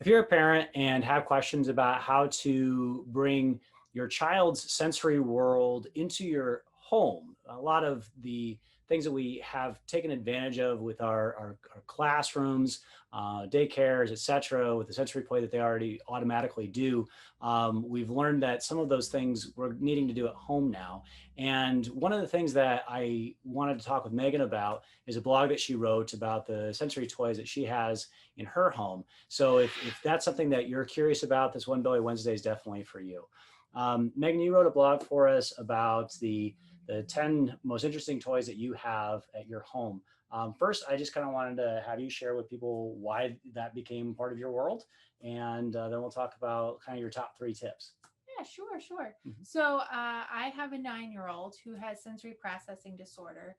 If you're a parent and have questions about how to bring your child's sensory world into your home, a lot of the things that we have taken advantage of with our classrooms, daycares, etc., with the sensory play that they already automatically do, we've learned that some of those things we're needing to do at home now. And one of the things that I wanted to talk with Megan about is a blog that she wrote about the sensory toys that she has in her home. So if that's something that you're curious about, this One Belly Wednesday is definitely for you. Megan, you wrote a blog for us about the 10 most interesting toys that you have at your home. First, I just kind of wanted to have you share with people why that became part of your world. And then we'll talk about kind of your top 3 tips. Yeah, sure, sure. Mhm. So I have a 9-year-old who has sensory processing disorder.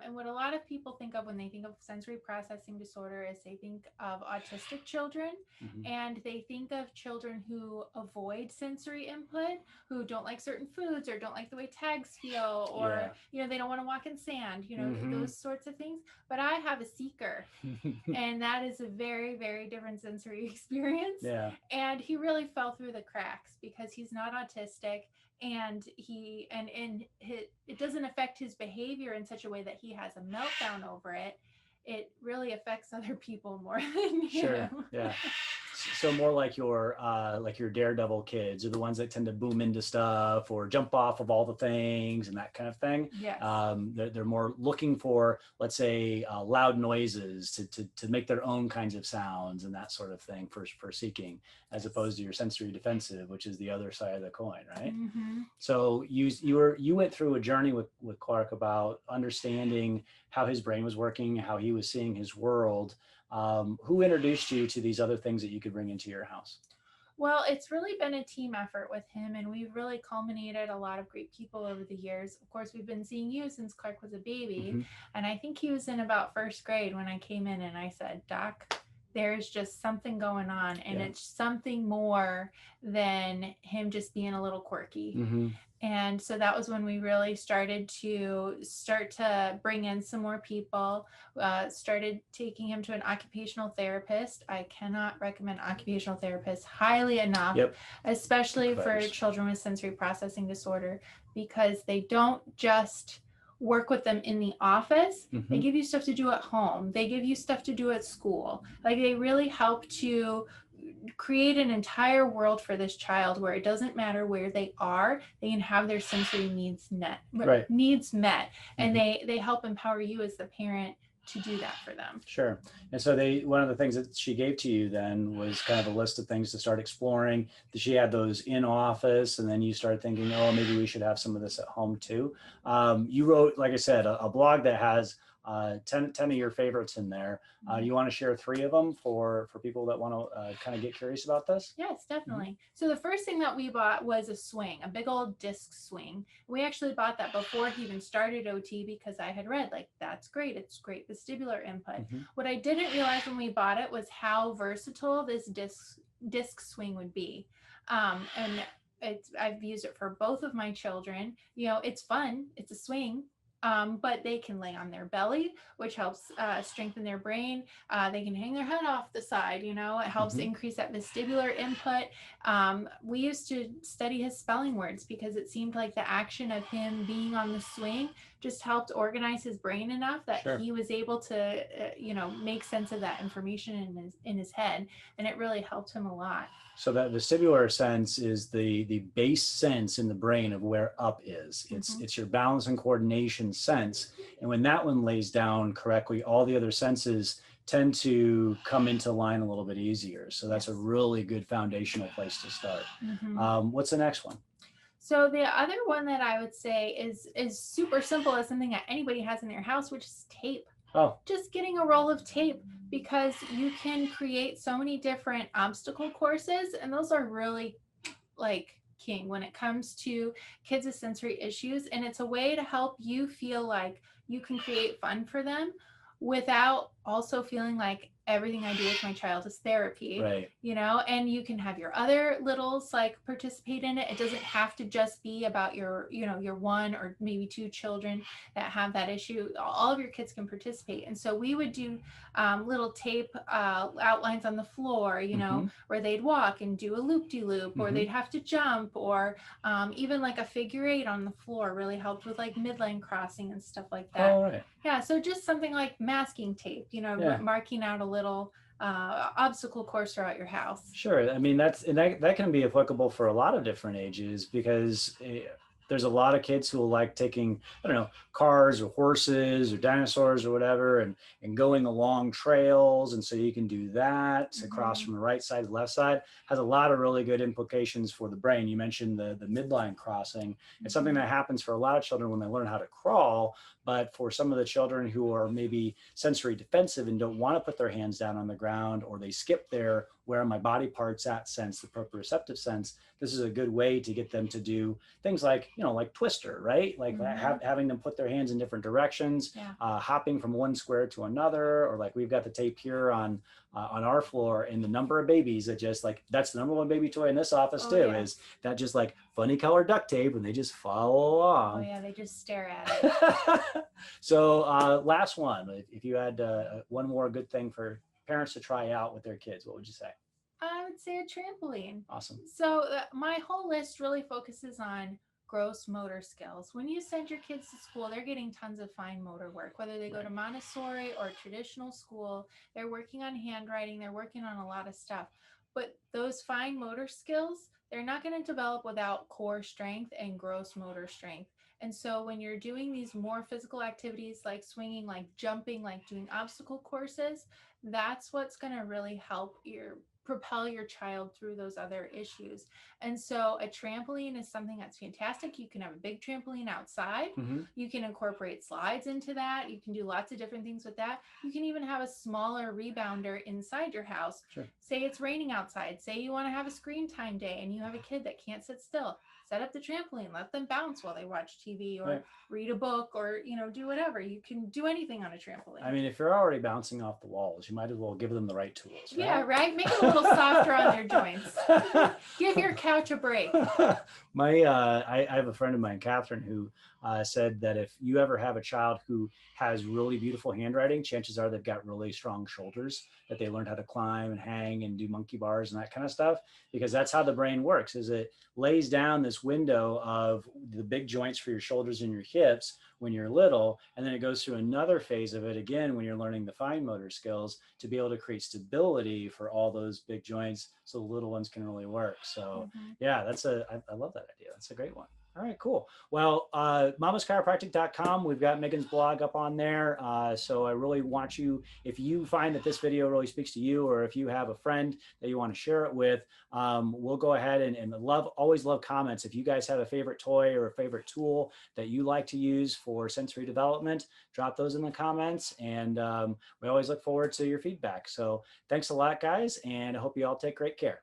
And what a lot of people think of when they think of sensory processing disorder is they think of autistic children, Mhm. and they think of children who avoid sensory input, who don't like certain foods or don't like the way tags feel, or, Yeah. they don't want to walk in sand, Hmm. those sorts of things. But I have a seeker, and that is a very, very different sensory experience. Yeah. And he really fell through the cracks because he's not autistic, and it doesn't affect his behavior in such a way that he has a meltdown over it. It really affects other people more than Sure. him. Yeah. So more like your daredevil kids are the ones that tend to boom into stuff or jump off of all the things and that kind of thing. Yes. They're more looking for, let's say, loud noises to make their own kinds of sounds and that sort of thing for seeking, as opposed to your sensory defensive, which is the other side of the coin, right? Mm-hmm. So you went through a journey with Clark about understanding how his brain was working, how he was seeing his world. Who introduced you to these other things that you could bring into your house? Well, it's really been a team effort with him, and we've really culminated a lot of great people over the years. Of course, we've been seeing you since Clark was a baby, Hmm. and I think he was in about first grade when I came in and I said, Doc, there's just something going on, and Yeah. it's something more than him just being a little quirky. Hmm. And so that was when we really started to bring in some more people. Started taking him to an occupational therapist. I cannot recommend occupational therapists highly enough, Yep. especially for Providers. children with sensory processing disorder, because they don't just work with them in the office. They Hmm. give you stuff to do at home. They give you stuff to do at school. Like, they really help to create an entire world for this child where it doesn't matter where they are, they can have their sensory Right. needs met, and Hmm. they help empower you as the parent to do that for them. Sure. And so one of the things that she gave to you then was kind of a list of things to start exploring. She had those in office, and then you started thinking, oh, maybe we should have some of this at home too. You wrote, like I said, a blog that has 10 of your favorites in there. You want to share 3 of them for people that want to kind of get curious about this? Yes, Mhm. definitely. So the first thing that we bought was a swing, a big old disc swing. We actually bought that before he even started OT because I had read, like, that's great. It's great vestibular input. Mhm. What I didn't realize when we bought it was how versatile this disc swing would be. And I've used it for both of my children. It's fun. It's a swing. But they can lay on their belly, which helps strengthen their brain. They can hang their head off the side. It helps Mhm. increase that vestibular input. We used to study his spelling words because it seemed like the action of him being on the swing just helped organize his brain enough that Sure. he was able to, make sense of that information in his head, and it really helped him a lot. So that vestibular sense is the base sense in the brain of where up is. Mm-hmm. It's your balance and coordination sense. And when that one lays down correctly, all the other senses tend to come into line a little bit easier. So that's a Yes. really good foundational place to start. Mm-hmm. What's the next one? So the other one that I would say is super simple, as something that anybody has in their house, which is tape. Oh, Just getting a roll of tape, because you can create so many different obstacle courses, and those are really, like, king when it comes to kids with sensory issues. And it's a way to help you feel like you can create fun for them without also feeling like everything I do with my child is therapy, Right. and you can have your other littles like participate in it. It doesn't have to just be about your one or maybe two children that have that issue. All of your kids can participate. And so we would do little tape outlines on the floor, Mm-hmm. where they'd walk and do a loop-de-loop, or Mm-hmm. they'd have to jump, or even like a figure eight on the floor really helped with like midline crossing and stuff like that. All right. Yeah, so just something like masking tape, Yeah. marking out a little obstacle course throughout your house. Sure. I mean, that can be applicable for a lot of different ages because there's a lot of kids who will like taking, I don't know, cars or horses or dinosaurs or whatever, and going along trails. And so you can do that across Mm-hmm. from the right side to the left side. Has a lot of really good implications for the brain. You mentioned the midline crossing. It's something Mm-hmm. that happens for a lot of children when they learn how to crawl. But for some of the children who are maybe sensory defensive and don't want to put their hands down on the ground, or they skip their where are my body parts at sense, the proprioceptive sense, this is a good way to get them to do things like, like Twister, right? Like Mm-hmm. having them put their hands in different directions, Yeah. hopping from one square to another, or like we've got the tape here on our floor, and the number of babies that just like, that's the number one baby toy in this office Oh too, yeah. is that just like funny colored duct tape, and they just follow Oh along. yeah, they just stare at it. So last one, if you had one more good thing for parents to try out with their kids, what would you say? I would say a trampoline. Awesome. So my whole list really focuses on gross motor skills. When you send your kids to school, they're getting tons of fine motor work. Whether they go to Right. Montessori or traditional school, they're working on handwriting, they're working on a lot of stuff. But those fine motor skills, they're not going to develop without core strength and gross motor strength. And so when you're doing these more physical activities like swinging, like jumping, like doing obstacle courses, that's what's going to really help your propel your child through those other issues. And so a trampoline is something that's fantastic. You can have a big trampoline outside. Mm-hmm. You can incorporate slides into that. You can do lots of different things with that. You can even have a smaller rebounder inside your house. Sure. Say it's raining outside. Say you want to have a screen time day and you have a kid that can't sit still. Set up the trampoline, let them bounce while they watch TV or Right. read a book, or do whatever. You can do anything on a trampoline. I mean, if you're already bouncing off the walls, you might as well give them the right tools, right? Yeah, right. Make it a little softer on their joints. Give your couch a break. I have a friend of mine, Catherine, who said that if you ever have a child who has really beautiful handwriting, chances are they've got really strong shoulders, that they learned how to climb and hang and do monkey bars and that kind of stuff, because that's how the brain works, is it lays down this window of the big joints for your shoulders and your hips when you're little, and then it goes through another phase of it again when you're learning the fine motor skills to be able to create stability for all those big joints so the little ones can really work. So yeah, I love that idea. That's a great one. All right, cool. Well, mamaschiropractic.com, we've got Megan's blog up on there. So I really want you, if you find that this video really speaks to you, or if you have a friend that you want to share it with, we'll go ahead and always love comments. If you guys have a favorite toy or a favorite tool that you like to use for sensory development, drop those in the comments. And we always look forward to your feedback. So thanks a lot, guys. And I hope you all take great care.